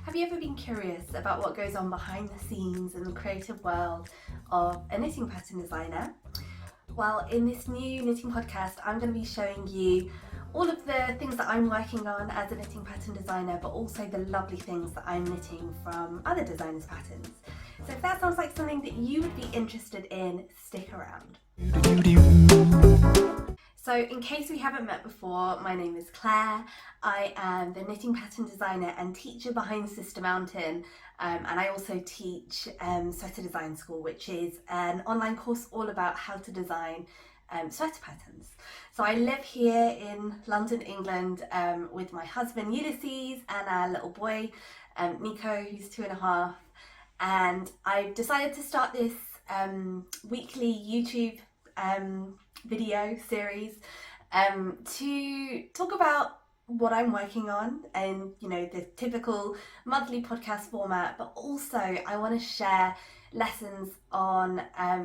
Have you ever been curious about what goes on behind the scenes in the creative world of a knitting pattern designer? Well, in this new knitting podcast, I'm going to be showing you all of the things that I'm working on as a knitting pattern designer, but also the lovely things that I'm knitting from other designers' patterns. So if that sounds like something that you would be interested in, stick around. So in case we haven't met before, my name is Claire. I am the knitting pattern designer and teacher behind Sister Mountain, and I also teach Sweater Design School, which is an online course all about how to design sweater patterns. So I live here in London, England, with my husband Ulysses and our little boy Nico, who's 2.5, and I've decided to start this weekly YouTube video series to talk about what I'm working on and, you know, the typical monthly podcast format, but also I want to share lessons on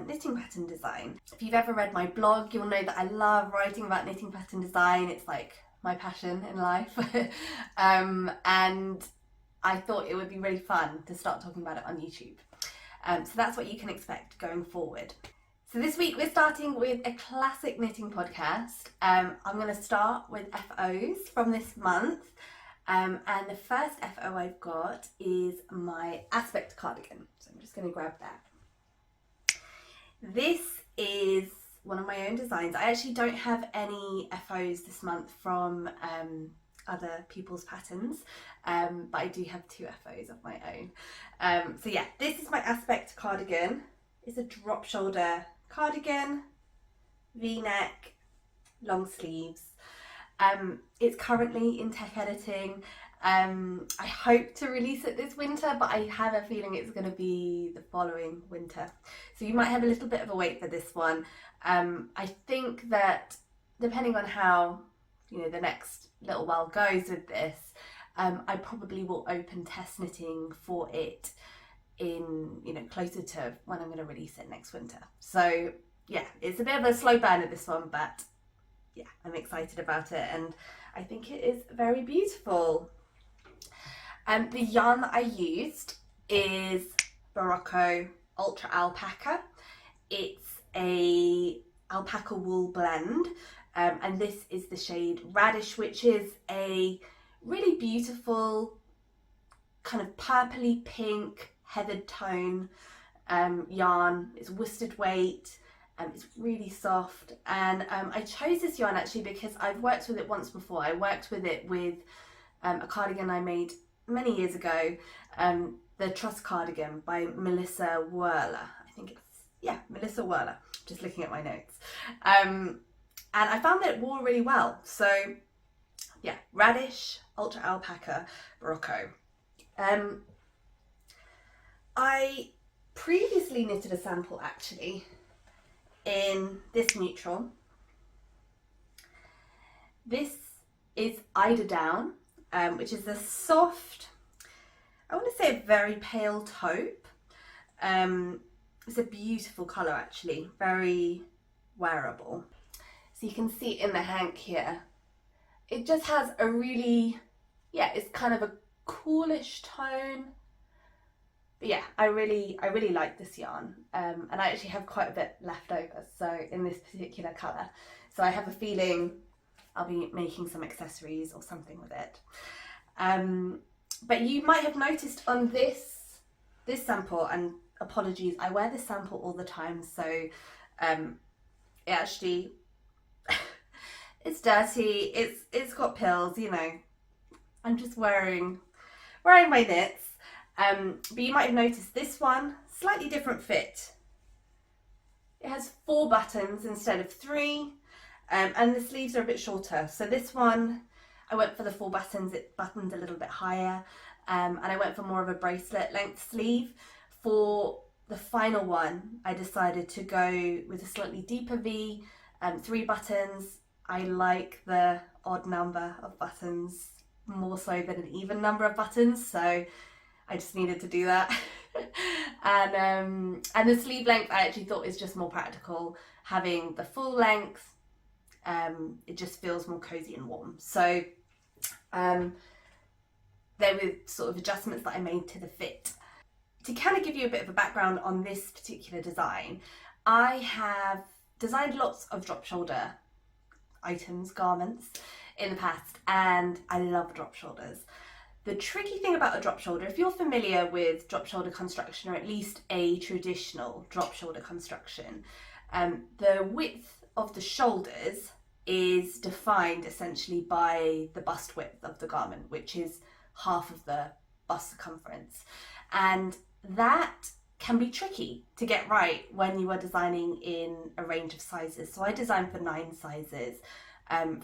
knitting pattern design. If you've ever read my blog, you'll know that I love writing about knitting pattern design. It's like my passion in life. And I thought it would be really fun to start talking about it on YouTube. So that's what you can expect going forward. So this week we're starting with a classic knitting podcast. I'm going to start with FOs from this month. And the first FO I've got is my Aspect cardigan. So I'm just going to grab that. This is one of my own designs. I actually don't have any FOs this month from other people's patterns, but I do have 2 FOs of my own. So yeah, this is my Aspect cardigan. It's a drop shoulder cardigan, V-neck, long sleeves. It's currently in tech editing. I hope to release it this winter, but I have a feeling it's going to be the following winter. So you might have a little bit of a wait for this one. I think that depending on how, you know, the next little while goes with this, I probably will open test knitting for it in, you know, closer to when I'm going to release it next winter. So yeah, it's a bit of a slow burner this one, but yeah, I'm excited about it and I think it is very beautiful. The yarn that I used is Berocco Ultra Alpaca. It's a alpaca wool blend, and this is the shade Radish, which is a really beautiful kind of purpley pink heathered tone yarn. It's worsted weight. It's really soft, and I chose this yarn actually because I've worked with it once before. I worked with it with a cardigan I made many years ago, the Truss cardigan by Melissa Wurler. I think it's, yeah, Melissa Wurler, just looking at my notes. And I found that it wore really well. So yeah, Radish, Ultra Alpaca, Berocco. I previously knitted a sample actually in this neutral. This is Eider Down, which is a soft, I want to say a very pale taupe. It's a beautiful colour actually, very wearable. So you can see in the hank here, it just has a really, yeah, it's kind of a coolish tone. But yeah, I really like this yarn, and I actually have quite a bit left over, so in this particular colour. So I have a feeling I'll be making some accessories or something with it. But you might have noticed on this sample, and apologies, I wear this sample all the time, so it actually it's dirty, it's got pills, you know. I'm just wearing my knits. But you might have noticed this one, slightly different fit. It has 4 buttons instead of 3, and the sleeves are a bit shorter. So this one, I went for the 4 buttons, it buttoned a little bit higher, and I went for more of a bracelet length sleeve. For the final one, I decided to go with a slightly deeper V, 3 buttons. I like the odd number of buttons more so than an even number of buttons, so I just needed to do that. And the sleeve length I actually thought is just more practical. Having the full length, it just feels more cozy and warm. So there were sort of adjustments that I made to the fit. To kind of give you a bit of a background on this particular design, I have designed lots of drop shoulder items, garments in the past, and I love drop shoulders. The tricky thing about a drop shoulder, if you're familiar with drop shoulder construction, or at least a traditional drop shoulder construction, the width of the shoulders is defined essentially by the bust width of the garment, which is half of the bust circumference. And that can be tricky to get right when you are designing in a range of sizes. So I designed for 9 sizes,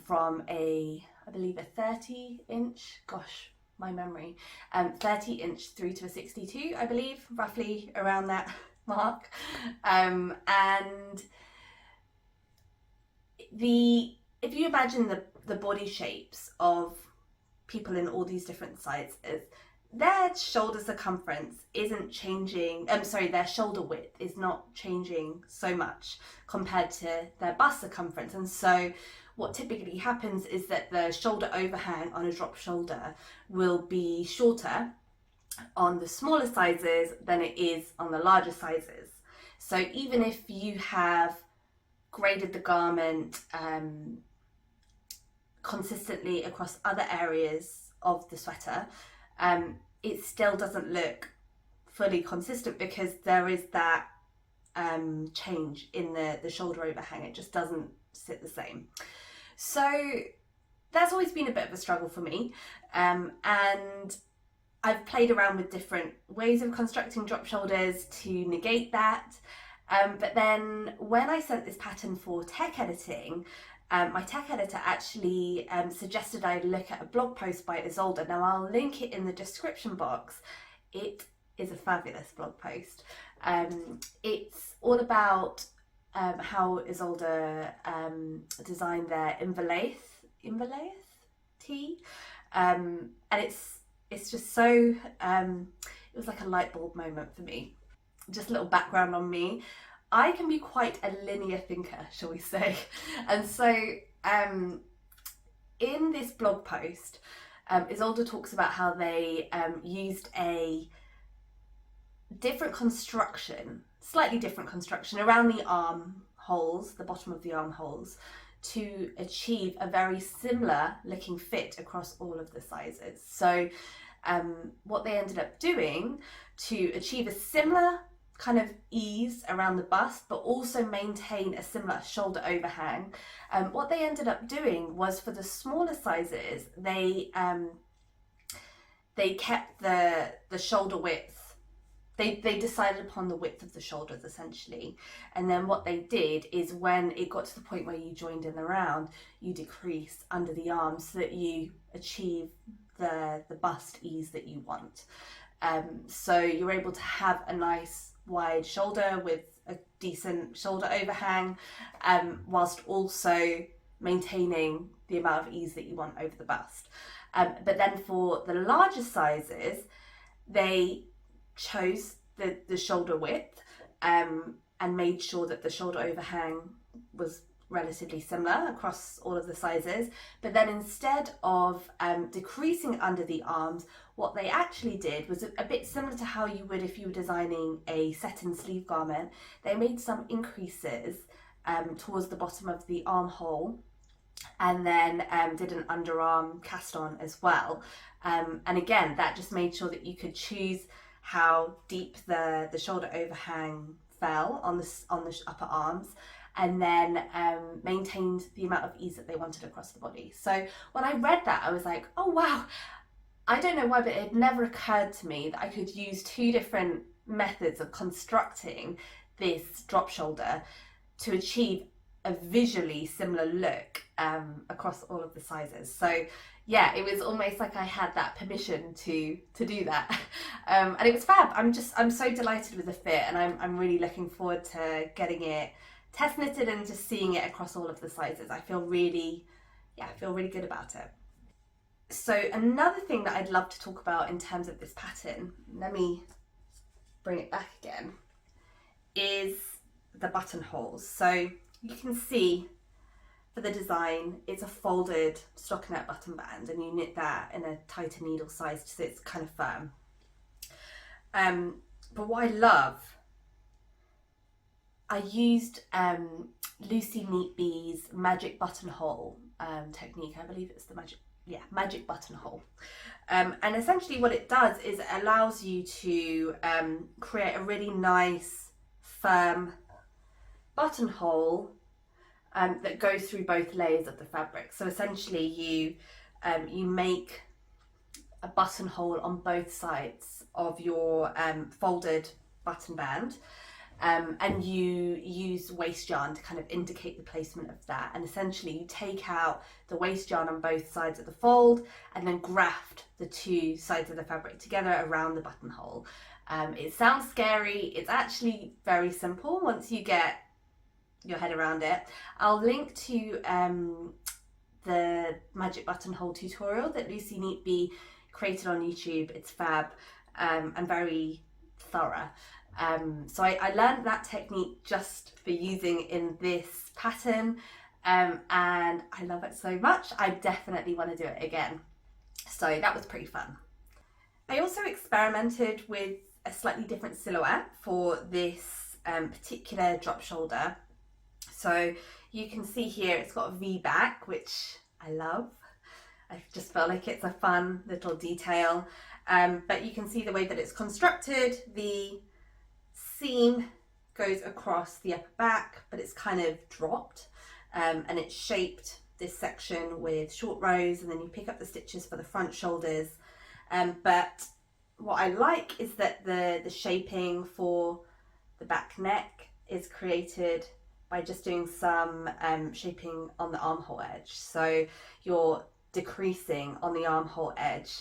from I believe a 30 inch, gosh, my memory, 30 inch through to a 62, I believe, roughly around that mark. And if you imagine the body shapes of people in all these different sizes, their shoulder circumference isn't changing, their shoulder width is not changing so much compared to their bust circumference. And so what typically happens is that the shoulder overhang on a drop shoulder will be shorter on the smaller sizes than it is on the larger sizes. So even if you have graded the garment consistently across other areas of the sweater, it still doesn't look fully consistent because there is that change in the shoulder overhang. It just doesn't sit the same. So that's always been a bit of a struggle for me, and I've played around with different ways of constructing drop shoulders to negate that. But then when I sent this pattern for tech editing, my tech editor actually suggested I look at a blog post by Ysolda. Now I'll link it in the description box. It is a fabulous blog post. It's all about how Ysolda designed their inverlace tee, and it's just so it was like a light bulb moment for me. Just a little background on me. I can be quite a linear thinker, shall we say. And so in this blog post, Ysolda talks about how they used a different construction, slightly different construction around the armholes, the bottom of the armholes, to achieve a very similar looking fit across all of the sizes. So what they ended up doing to achieve a similar kind of ease around the bust, but also maintain a similar shoulder overhang, what they ended up doing was, for the smaller sizes, they kept the shoulder width. They decided upon the width of the shoulders essentially, and then what they did is, when it got to the point where you joined in the round, you decrease under the arms so that you achieve the bust ease that you want. So you're able to have a nice wide shoulder with a decent shoulder overhang, whilst also maintaining the amount of ease that you want over the bust. But then for the larger sizes, they chose the shoulder width and made sure that the shoulder overhang was relatively similar across all of the sizes. But then instead of decreasing under the arms, what they actually did was a bit similar to how you would if you were designing a set-in sleeve garment. They made some increases towards the bottom of the armhole, and then did an underarm cast on as well. And again, that just made sure that you could choose how deep the shoulder overhang fell on the upper arms, and then maintained the amount of ease that they wanted across the body. So when I read that, I was like, oh wow, I don't know why, but it had never occurred to me that I could use 2 different methods of constructing this drop shoulder to achieve a visually similar look across all of the sizes. So yeah, it was almost like I had that permission to do that, and it was fab. I'm so delighted with the fit, and I'm really looking forward to getting it test knitted and just seeing it across all of the sizes. I feel really good about it. So another thing that I'd love to talk about in terms of this pattern, let me bring it back again, is the buttonholes. So you can see for the design, it's a folded stockinette button band, and you knit that in a tighter needle size so it's kind of firm. But what I love, I used Lucy Neat Bee's magic buttonhole technique. I believe it's the magic buttonhole. And essentially what it does is it allows you to create a really nice, firm buttonhole that goes through both layers of the fabric. So essentially you make a buttonhole on both sides of your folded button band, and you use waste yarn to kind of indicate the placement of that. And essentially you take out the waste yarn on both sides of the fold and then graft the two sides of the fabric together around the buttonhole. It sounds scary. It's actually very simple once you get your head around it. I'll link to the magic buttonhole tutorial that Lucy Neat Bee created on YouTube. It's fab and very thorough. So I learned that technique just for using in this pattern, and I love it so much. I definitely want to do it again. So that was pretty fun. I also experimented with a slightly different silhouette for this particular drop shoulder. So you can see here it's got a V back, which I love. I just felt like it's a fun little detail. But you can see the way that it's constructed. The seam goes across the upper back, but it's kind of dropped, and it's shaped this section with short rows, and then you pick up the stitches for the front shoulders. But what I like is that the shaping for the back neck is created by just doing some shaping on the armhole edge. So you're decreasing on the armhole edge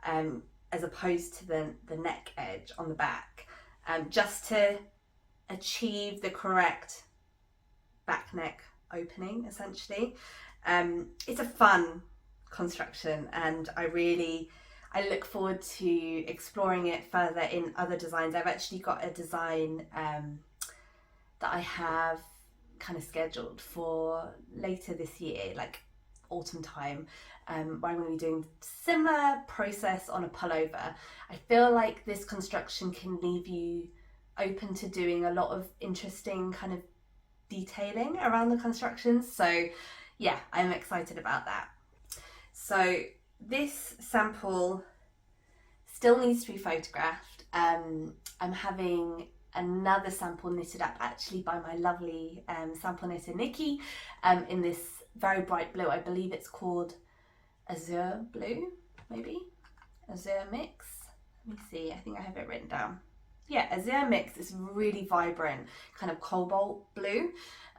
as opposed to the neck edge on the back, just to achieve the correct back neck opening, essentially. It's a fun construction, and I look forward to exploring it further in other designs. I've actually got a design that I have kind of scheduled for later this year, like autumn time, where I'm going to be doing similar process on a pullover. I feel like this construction can leave you open to doing a lot of interesting kind of detailing around the constructions. So yeah, I'm excited about that. So this sample still needs to be photographed. I'm having another sample knitted up actually by my lovely sample knitter Nikki in this very bright blue. I believe it's called Azure Blue, maybe? Azure Mix? Let me see, I think I have it written down. Yeah, Azure Mix is really vibrant, kind of cobalt blue.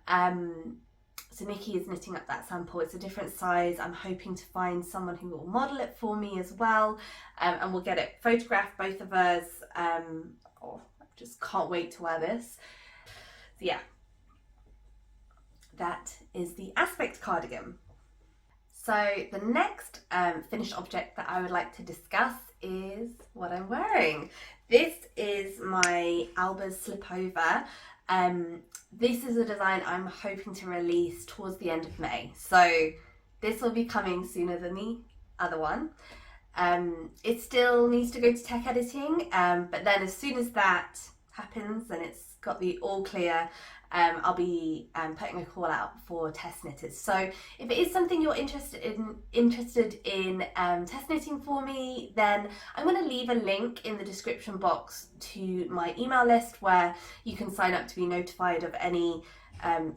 So Nikki is knitting up that sample. It's a different size. I'm hoping to find someone who will model it for me as well, and we'll get it photographed, both of us. Oh, I just can't wait to wear this. So yeah, that is the Aspect cardigan. So the next finished object that I would like to discuss is what I'm wearing. This is my Alba Slipover. This is a design I'm hoping to release towards the end of May. So this will be coming sooner than the other one. It still needs to go to tech editing, but then as soon as that happens and it's got the all clear, I'll be putting a call out for test knitters. So if it is something you're interested in test knitting for me, then I'm going to leave a link in the description box to my email list where you can sign up to be notified of any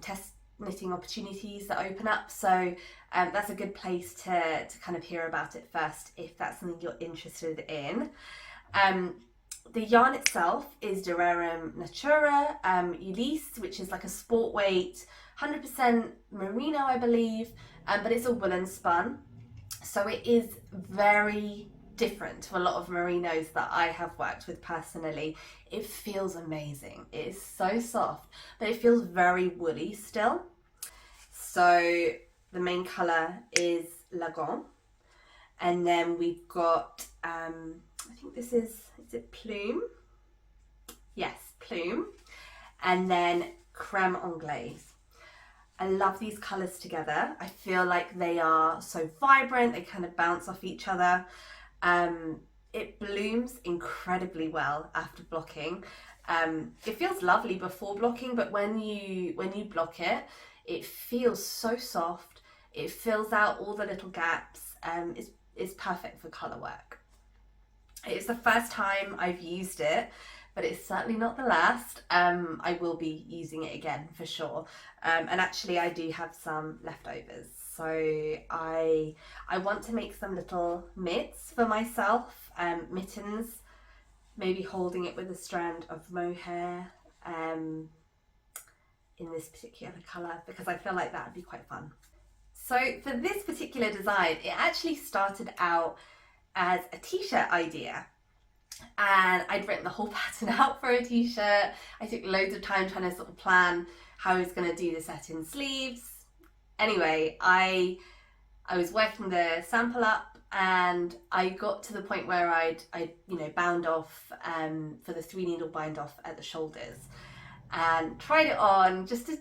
test knitting opportunities that open up. So that's a good place to kind of hear about it first if that's something you're interested in. The yarn itself is Durerum Natura Ulisse, which is like a sport weight, 100% merino, I believe, but it's a woolen spun. So it is very different to a lot of merinos that I have worked with personally. It feels amazing. It is so soft, but it feels very woolly still. So the main colour is Lagon. And then we've got, I think this is it Plume? Yes, Plume. And then Creme Anglaise. I love these colours together. I feel like they are so vibrant, they kind of bounce off each other. It blooms incredibly well after blocking. It feels lovely before blocking, but when you block it, it feels so soft. It fills out all the little gaps. It's perfect for colour work. It's the first time I've used it, but it's certainly not the last. I will be using it again for sure. And actually I do have some leftovers. So I want to make some little mitts for myself, mittens, maybe holding it with a strand of mohair in this particular colour, because I feel like that would be quite fun. So for this particular design, it actually started out as a t-shirt idea. And I'd written the whole pattern out for a t-shirt. I took loads of time trying to sort of plan how I was going to do the set-in sleeves. Anyway, I was working the sample up, and I got to the point where I'd bound off for the 3-needle bind off at the shoulders, and tried it on just to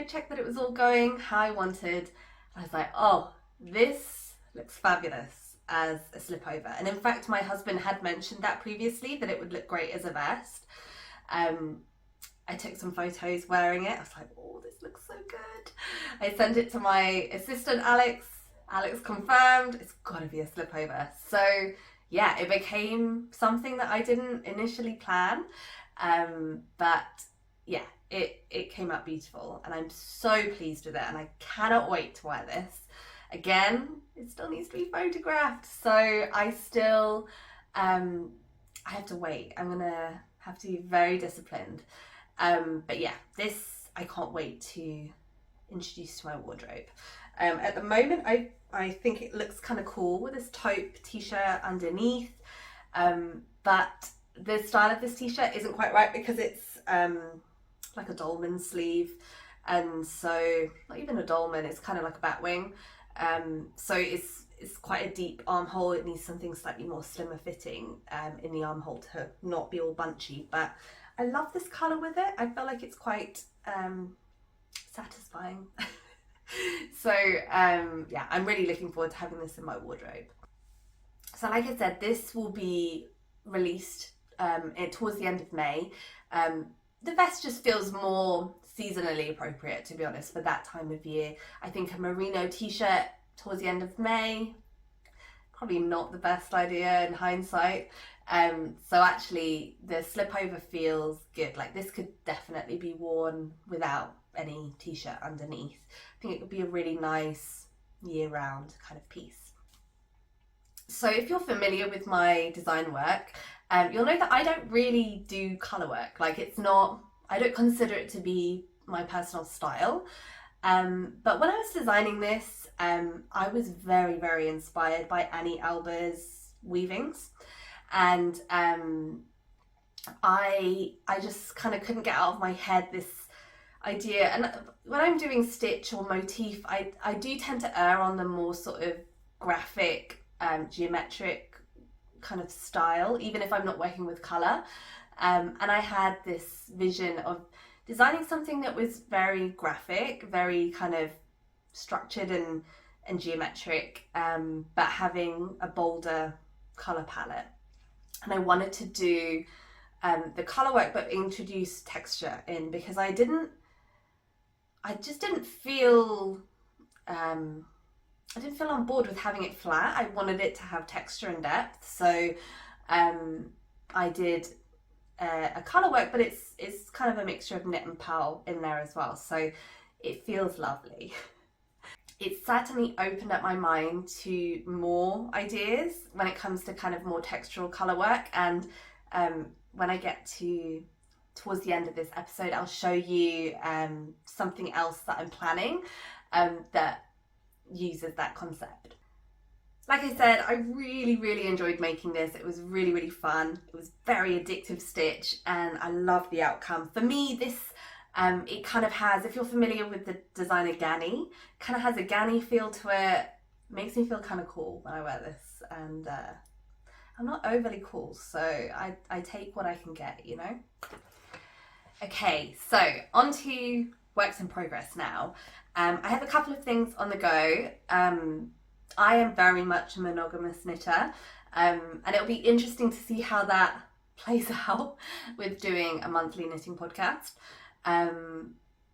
check that it was all going how I wanted. I was like, oh, this looks fabulous as a slip over. And in fact, my husband had mentioned that previously, that it would look great as a vest. I took some photos wearing it. I was like, oh, this looks so good. I sent it to my assistant, Alex. Alex confirmed it's got to be a slip over. So yeah, it became something that I didn't initially plan. But yeah, it came out beautiful, and I'm so pleased with it, and I cannot wait to wear this. Again, it still needs to be photographed, so I still I have to wait. I'm gonna have to be very disciplined, but yeah, this I can't wait to introduce to my wardrobe. At the moment I think it looks kind of cool with this taupe t-shirt underneath, but the style of this t-shirt isn't quite right because it's like a dolman sleeve, and so not even a dolman, it's kind of like a batwing. So it's quite a deep armhole. It needs something slightly more slimmer fitting in the armhole to not be all bunchy, but I love this colour with it. I feel like it's quite satisfying. So yeah, I'm really looking forward to having this in my wardrobe. So like I said, this will be released towards the end of May. The vest just feels more seasonally appropriate, to be honest, for that time of year. I think a merino t-shirt towards the end of May, probably not the best idea in hindsight. So actually the slip over feels good. Like this could definitely be worn without any t-shirt underneath. I think it would be a really nice year-round kind of piece. So if you're familiar with my design work, you'll know that I don't really do colour work. Like it's not, I don't consider it to be my personal style. But when I was designing this, I was very, very inspired by Annie Alba's weavings. And I just kind of couldn't get out of my head this idea. And when I'm doing stitch or motif, I do tend to err on the more sort of graphic, geometric kind of style, even if I'm not working with colour. And I had this vision of designing something that was very graphic, very kind of structured and geometric, but having a bolder colour palette. And I wanted to do the colour work but introduce texture in, because I just didn't feel I didn't feel on board with having it flat. I wanted it to have texture and depth, so I did a colour work, but it's kind of a mixture of knit and purl in there as well, so it feels lovely. It's certainly opened up my mind to more ideas when it comes to kind of more textural colour work, and when I get towards the end of this episode, I'll show you something else that I'm planning that uses that concept. Like I said, I really enjoyed making this. It was really fun. It was very addictive stitch, and I love the outcome. For me, this it kind of has, if you're familiar with the designer Ganni, kind of has a Ganni feel to it. Makes me feel kind of cool when I wear this, and I'm not overly cool, so I take what I can get, you know. Okay, so on to works in progress now. I have a couple of things on the go. I am very much a monogamous knitter, and it'll be interesting to see how that plays out with doing a monthly knitting podcast.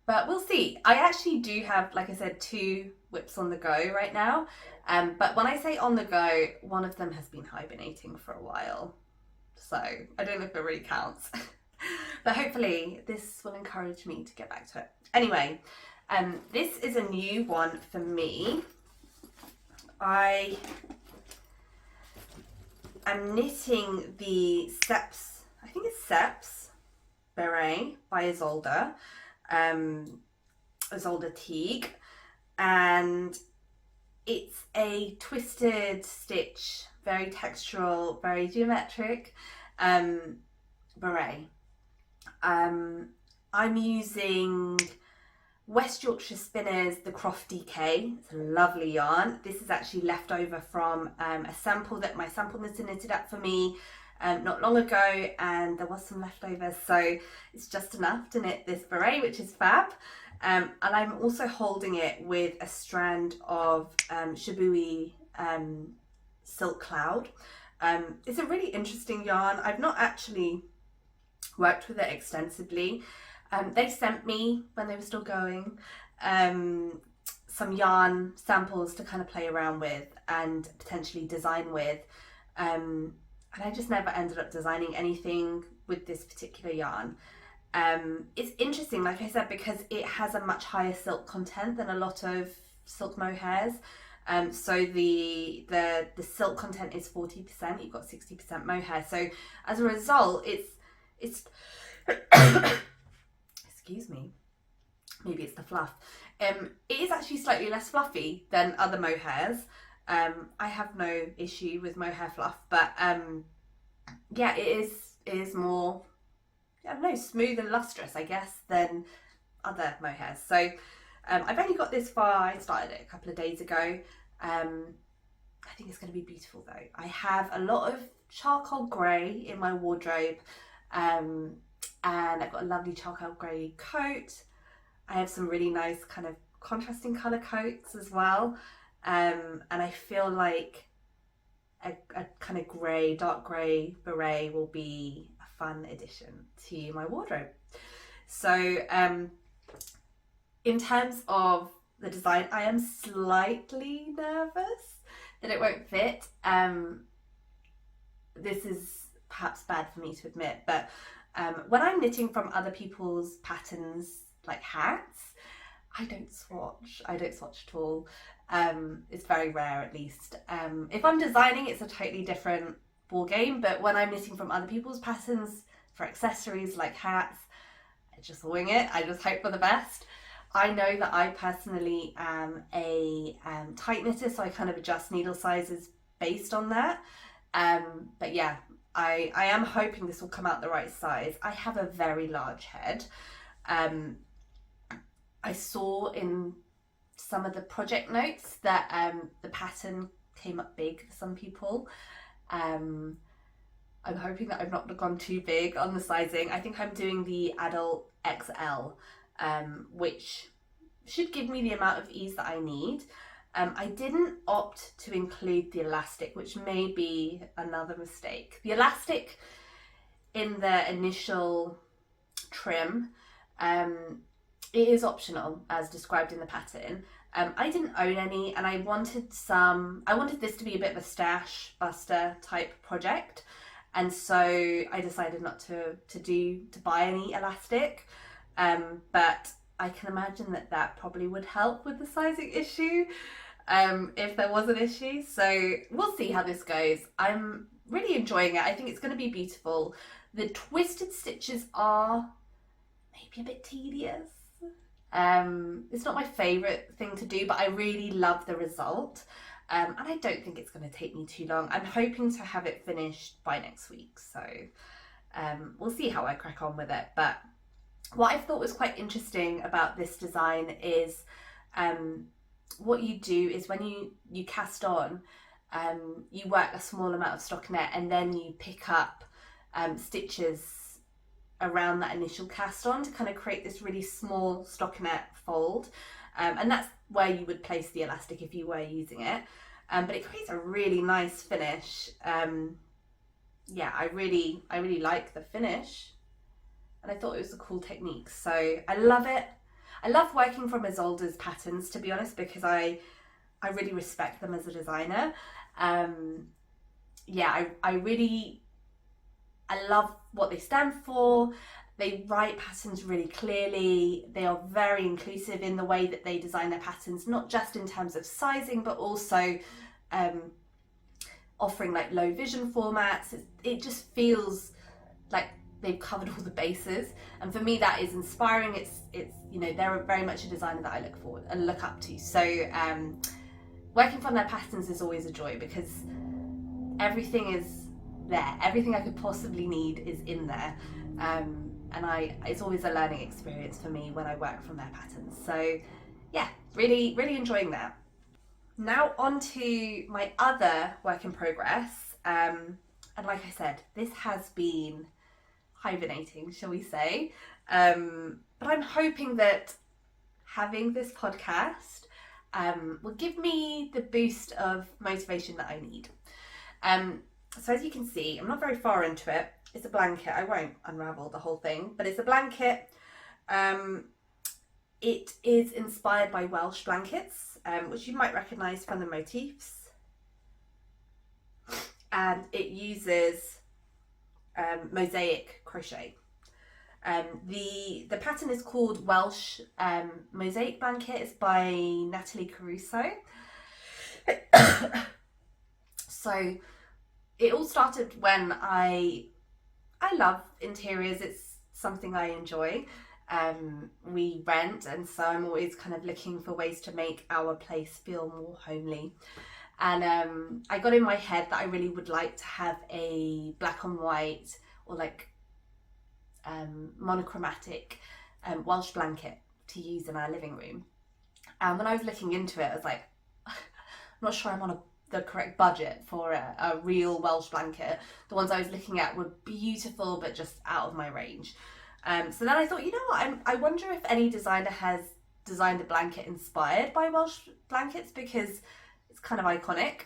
But we'll see. I actually do have, like I said, 2 whips on the go right now. But when I say on the go, one of them has been hibernating for a while. So I don't know if it really counts. But hopefully this will encourage me to get back to it. Anyway, this is a new one for me. I am knitting the Cepes, I think it's Cepes Beret by Ysolda Teague, and it's a twisted stitch, very textural, very geometric beret. I'm using West Yorkshire Spinners, the Croft DK. It's a lovely yarn. This is actually left over from a sample that my sample knitter knitted up for me not long ago, and there was some leftovers, so it's just enough to knit this beret, which is fab. And I'm also holding it with a strand of Shibui Silk Cloud. It's a really interesting yarn. I've not actually worked with it extensively. They sent me, when they were still going, some yarn samples to kind of play around with and potentially design with. And I just never ended up designing anything with this particular yarn. It's interesting, like I said, because it has a much higher silk content than a lot of silk mohairs. So the silk content is 40%, you've got 60% mohair. So as a result, it's excuse me, maybe it's the fluff. It is actually slightly less fluffy than other mohairs. I have no issue with mohair fluff, but yeah, it is more, I don't know, smooth and lustrous, I guess, than other mohairs. So I've only got this far. I started it a couple of days ago. I think it's going to be beautiful though. I have a lot of charcoal grey in my wardrobe, and I've got a lovely charcoal grey coat. I have some really nice kind of contrasting colour coats as well, and I feel like a kind of grey, dark grey beret will be a fun addition to my wardrobe. So in terms of the design, I am slightly nervous that it won't fit. This is perhaps bad for me to admit, but when I'm knitting from other people's patterns, like hats, I don't swatch at all. It's very rare, at least. If I'm designing, it's a totally different ball game, but when I'm knitting from other people's patterns for accessories like hats, I just wing it. I just hope for the best. I know that I personally am a tight knitter, so I kind of adjust needle sizes based on that. But yeah, I am hoping this will come out the right size. I have a very large head. I saw in some of the project notes that the pattern came up big for some people. I'm hoping that I've not gone too big on the sizing. I think I'm doing the adult XL, which should give me the amount of ease that I need. I didn't opt to include the elastic, which may be another mistake. The elastic in the initial trim, it is optional as described in the pattern. I didn't own any, and I wanted this to be a bit of a stash buster type project, and so I decided not to buy any elastic, but I can imagine that probably would help with the sizing issue, if there was an issue. So we'll see how this goes. I'm really enjoying it. I think it's going to be beautiful. The twisted stitches are maybe a bit tedious. It's not my favourite thing to do, but I really love the result. And I don't think it's going to take me too long. I'm hoping to have it finished by next week. So we'll see how I crack on with it. But what I thought was quite interesting about this design is what you do is when you cast on, you work a small amount of stockinette and then you pick up stitches around that initial cast on to kind of create this really small stockinette fold. and that's where you would place the elastic if you were using it. But it creates a really nice finish. Yeah, I really like the finish, and I thought it was a cool technique, so I love it. I love working from Ysolda's patterns, to be honest, because I really respect them as a designer. Yeah, I love what they stand for. They write patterns really clearly. They are very inclusive in the way that they design their patterns, not just in terms of sizing, but also offering like low vision formats. It just feels like they've covered all the bases, and for me that is inspiring. It's you know, they're very much a designer that I look forward and look up to. So working from their patterns is always a joy, because everything is there. Everything I could possibly need is in there, and it's always a learning experience for me when I work from their patterns. So yeah, really enjoying that. Now on to my other work in progress, and like I said, this has been hibernating, shall we say, but I'm hoping that having this podcast will give me the boost of motivation that I need. So as you can see, I'm not very far into it. It's a blanket. I won't unravel the whole thing, but it's a blanket. It is inspired by Welsh blankets, which you might recognise from the motifs, and it uses mosaic crochet. The pattern is called Welsh Mosaic Blanket. It's by Natalie Caruso. So it all started when I love interiors. It's something I enjoy. We rent, and so I'm always kind of looking for ways to make our place feel more homely. And I got in my head that I really would like to have a black and white or like monochromatic Welsh blanket to use in our living room. And when I was looking into it, I was like, I'm not sure I'm on the correct budget for a real Welsh blanket. The ones I was looking at were beautiful, but just out of my range. So then I thought, you know what, I wonder if any designer has designed a blanket inspired by Welsh blankets, because it's kind of iconic.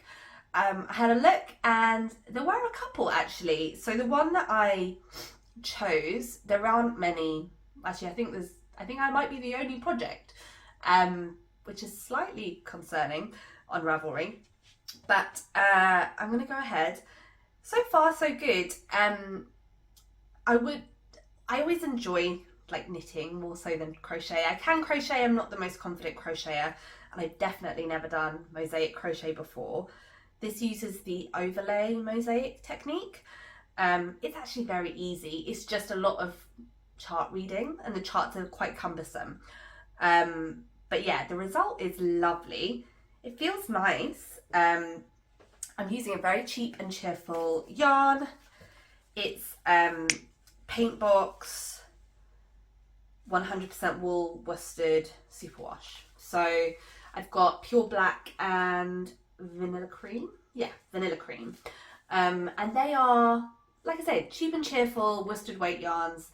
I had a look, and there were a couple actually. So the one that I chose, there aren't many. Actually, I think I might be the only project, which is slightly concerning on Ravelry. But I'm going to go ahead. So far, so good. I always enjoy like knitting more so than crochet. I can crochet. I'm not the most confident crocheter, and I've definitely never done mosaic crochet before. This uses the overlay mosaic technique. It's actually very easy. It's just a lot of chart reading, and the charts are quite cumbersome. But yeah, the result is lovely. It feels nice. I'm using a very cheap and cheerful yarn. It's Paintbox 100% wool worsted superwash. So I've got pure black and vanilla cream. Yeah, vanilla cream. And they are, like I said, cheap and cheerful worsted weight yarns.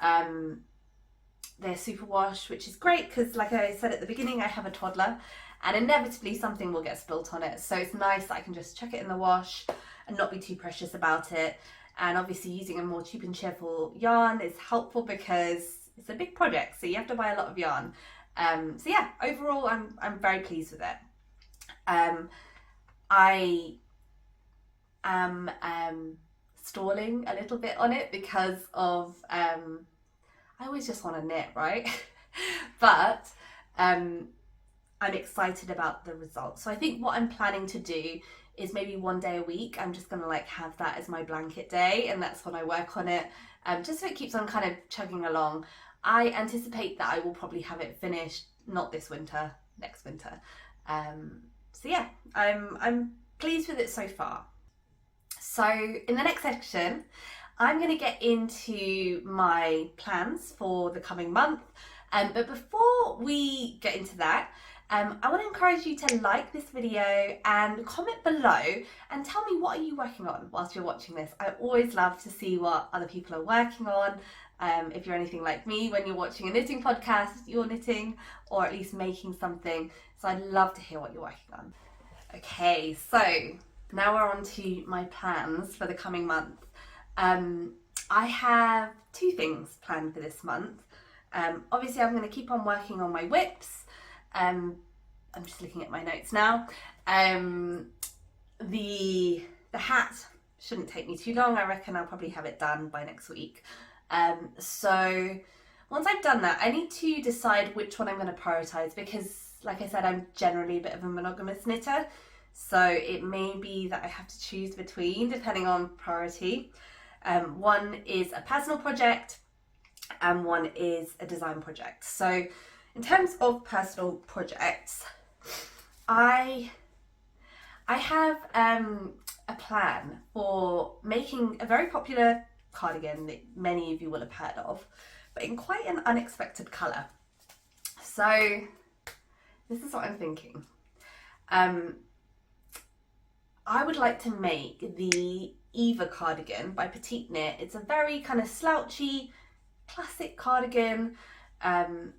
They're superwash, which is great because, like I said at the beginning, I have a toddler, and inevitably something will get spilt on it. So it's nice that I can just chuck it in the wash and not be too precious about it. And obviously using a more cheap and cheerful yarn is helpful because it's a big project, so you have to buy a lot of yarn. So yeah, overall I'm very pleased with it. I am stalling a little bit on it because of I always just want to knit, right? But I'm excited about the results. So I think what I'm planning to do is maybe one day a week, I'm just gonna like have that as my blanket day, and that's when I work on it, just so it keeps on kind of chugging along. I anticipate that I will probably have it finished, not this winter, next winter. So yeah, I'm pleased with it so far. So in the next section, I'm going to get into my plans for the coming month. But before we get into that, I want to encourage you to like this video and comment below and tell me what are you working on whilst you're watching this. I always love to see what other people are working on. If you're anything like me, when you're watching a knitting podcast, you're knitting or at least making something. So I'd love to hear what you're working on. Okay, so now we're on to my plans for the coming month. I have 2 things planned for this month. Obviously I'm going to keep on working on my whips. I'm just looking at my notes now. The hat shouldn't take me too long. I reckon I'll probably have it done by next week. So once I've done that, I need to decide which one I'm going to prioritise because, like I said, I'm generally a bit of a monogamous knitter. So it may be that I have to choose between, depending on priority. One is a personal project and one is a design project. So in terms of personal projects, I have a plan for making a very popular cardigan that many of you will have heard of, but in quite an unexpected colour. So this is what I'm thinking. I would like to make the Eva cardigan by PetiteKnit. It's a very kind of slouchy, classic cardigan. I'm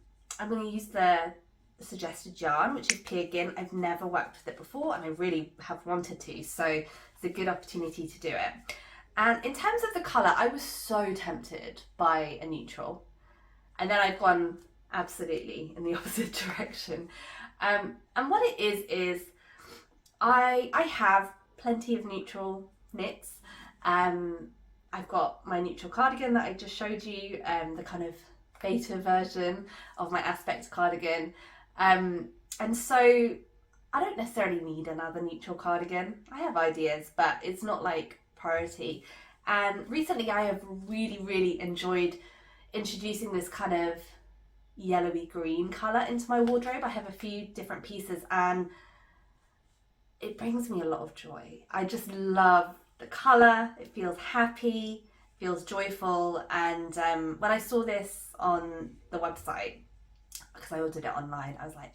going to use the suggested yarn, which is Cardigan. I've never worked with it before and I really have wanted to, so it's a good opportunity to do it. And in terms of the colour, I was so tempted by a neutral, and then I've gone absolutely in the opposite direction. And what it is I have plenty of neutral knits. I've got my neutral cardigan that I just showed you, the kind of beta version of my aspect cardigan, and so I don't necessarily need another neutral cardigan. I have ideas, but it's not like priority. And recently I have really enjoyed introducing this kind of yellowy green colour into my wardrobe. I have a few different pieces and it brings me a lot of joy. I just love the colour, it feels happy, feels joyful, and when I saw this on the website, because I ordered it online, I was like,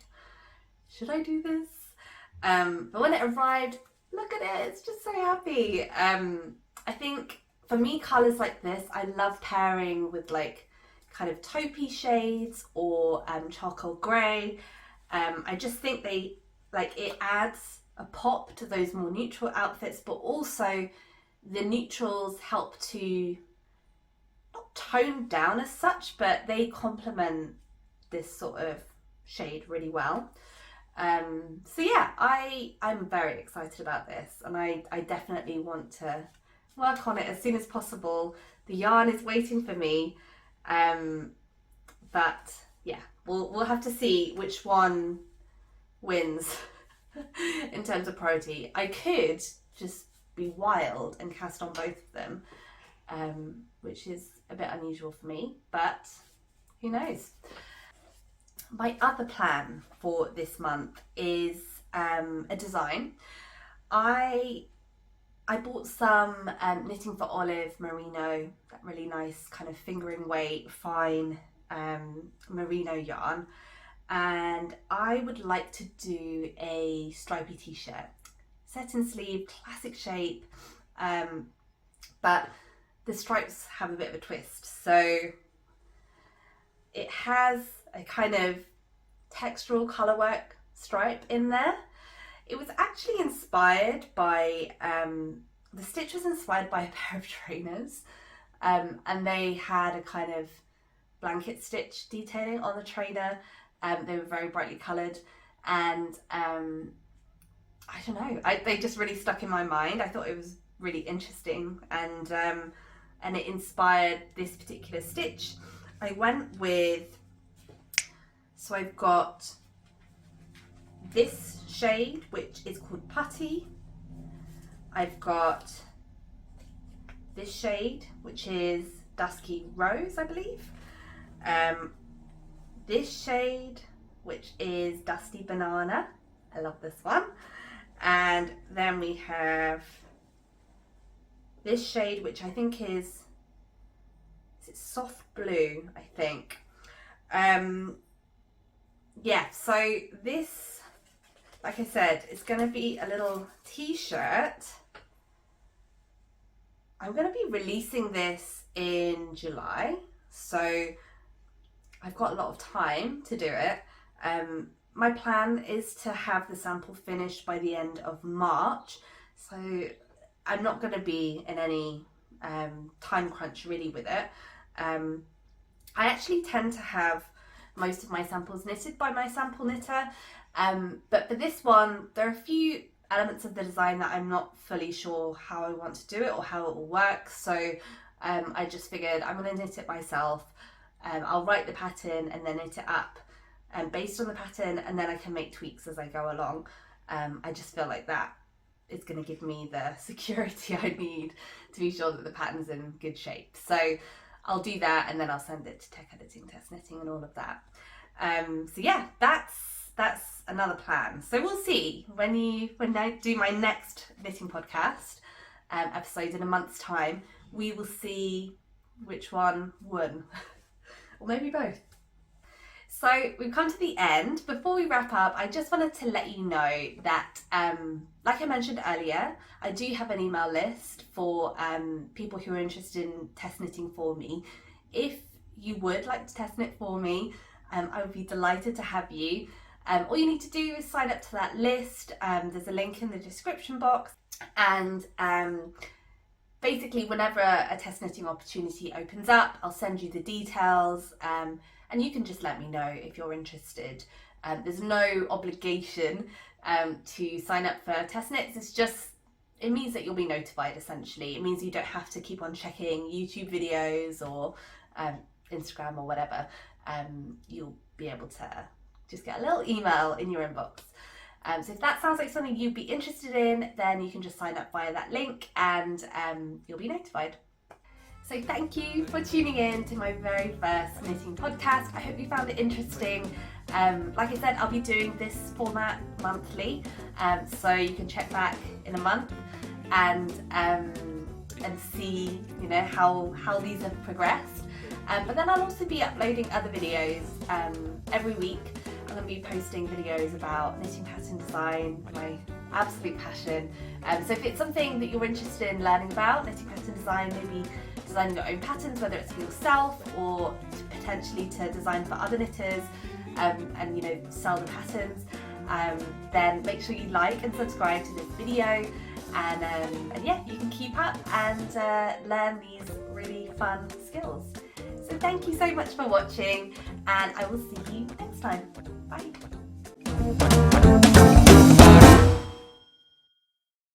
should I do this? But when it arrived, look at it, it's just so happy. I think for me, colours like this, I love pairing with like kind of taupey shades or charcoal grey. I just think it adds a pop to those more neutral outfits, but also the neutrals help to not tone down as such, but they complement this sort of shade really well. So yeah, I'm very excited about this, and I definitely want to work on it as soon as possible. The yarn is waiting for me, but yeah, we'll have to see which one wins in terms of priority. I could just be wild and cast on both of them, which is a bit unusual for me, but who knows. My other plan for this month is a design. I bought some knitting for Olive Merino, that really nice kind of fingering weight, fine merino yarn, and I would like to do a stripy t-shirt, satin sleeve, classic shape, but the stripes have a bit of a twist. So it has a kind of textural colourwork stripe in there. It was actually inspired by, the stitch was inspired by a pair of trainers, and they had a kind of blanket stitch detailing on the trainer. They were very brightly coloured, and I don't know, they just really stuck in my mind. I thought it was really interesting, and it inspired this particular stitch. I went with, so I've got this shade, which is called Putty. I've got this shade, which is Dusky Rose, I believe. This shade, which is Dusty Banana. I love this one. And then we have this shade, which I think is it soft blue, I think. yeah, so this, like I said, it's going to be a little t-shirt. I'm going to be releasing this in July, so I've got a lot of time to do it. My plan is to have the sample finished by the end of March, so I'm not going to be in any time crunch really with it. I actually tend to have most of my samples knitted by my sample knitter, but for this one there are a few elements of the design that I'm not fully sure how I want to do it or how it will work, so I just figured I'm going to knit it myself. I'll write the pattern and then knit it up based on the pattern, and then I can make tweaks as I go along. I just feel like that is going to give me the security I need to be sure that the pattern's in good shape. So I'll do that, and then I'll send it to tech editing, test knitting and all of that. So yeah, that's another plan. So we'll see when I do my next knitting podcast episode in a month's time, we will see which one won. Or maybe both. So we've come to the end. Before we wrap up, I just wanted to let you know that, like I mentioned earlier, I do have an email list for people who are interested in test knitting for me. If you would like to test knit for me, I would be delighted to have you. All you need to do is sign up to that list. There's a link in the description box, and basically whenever a test knitting opportunity opens up, I'll send you the details, and you can just let me know if you're interested. There's no obligation to sign up for test knits. It means that you'll be notified essentially. It means you don't have to keep on checking YouTube videos or Instagram or whatever. You'll be able to just get a little email in your inbox. So if that sounds like something you'd be interested in, then you can just sign up via that link, and you'll be notified. So thank you for tuning in to my very first knitting podcast. I hope you found it interesting. Like I said, I'll be doing this format monthly, so you can check back in a month and see, you know, how these have progressed. But then I'll also be uploading other videos every week. I'm going to be posting videos about knitting pattern design, my absolute passion. So if it's something that you're interested in learning about, knitting pattern design, maybe designing your own patterns, whether it's for yourself or potentially to design for other knitters, and you know, sell the patterns, then make sure you like and subscribe to this video, and yeah, you can keep up and learn these really fun skills. So thank you so much for watching, and I will see you next time. Bye.